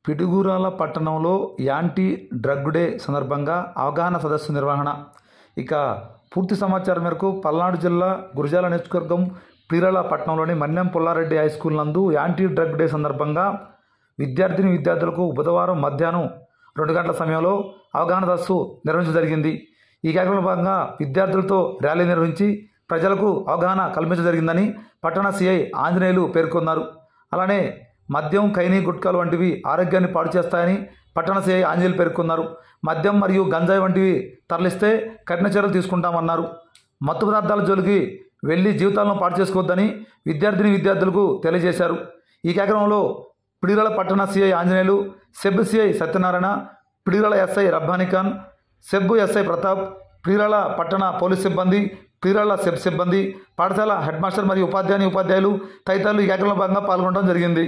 పిడుగురాల పట్టణంలో anti drug day సందర్భంగా అవగాహన సదస్సు నిర్వహణ. ఇక పూర్తి సమాచారం మేరకు పల్నాడు జిల్లా గురజాల నియోజకవర్గం పిడుగురాల పట్టణంలోని మన్యం పుల్లారెడ్డి హై స్కూల్ నందు యాంటీ డ్రగ్ డే సందర్భంగా విద్యార్థులకు బుధవారం మధ్యాహ్నం 2 గంటల సమయంలో అవగాహన సదస్సు నిర్వహించడం జరిగింది. ఈ కార్యక్రమంలో భాగంగా విద్యార్థులతో ర్యాలీ నిర్వహించి ప్రజలకు అవగాహన కల్పించడం జరిగిందని పట్టణ సిఐ ఆంజనేయులు పేర్కొన్నారు. అలానే మద్యం, ఖైనీ, గుట్కాలు వంటివి ఆరోగ్యాన్ని పాడు చేస్తాయని పట్టణ సిఐ ఆంజనేయులు పేర్కొన్నారు. మద్యం మరియు గంజాయి వంటివి తరలిస్తే కఠిన చర్యలు తీసుకుంటామన్నారు. మత్తు పదార్థాల జోలికి వెళ్లి జీవితాలను పాడు చేసుకోవద్దని విద్యార్థులకు తెలియజేశారు. ఈ కార్యక్రమంలో పిడుగురాల పట్టణ CI Anjaneyulu, SEB CI Satyanarayana, Piduguralla SI Rabbani Khan, SEB SI Pratap, Piduguralla పట్టణ పోలీస్ సిబ్బంది, పిడుగురాల సెబ్ సిబ్బంది, పాఠశాల హెడ్ మాస్టర్ మరియు ఉపాధ్యాయులు తదితరులు ఈ కార్యక్రమంలో భాగంగా పాల్గొనడం జరిగింది.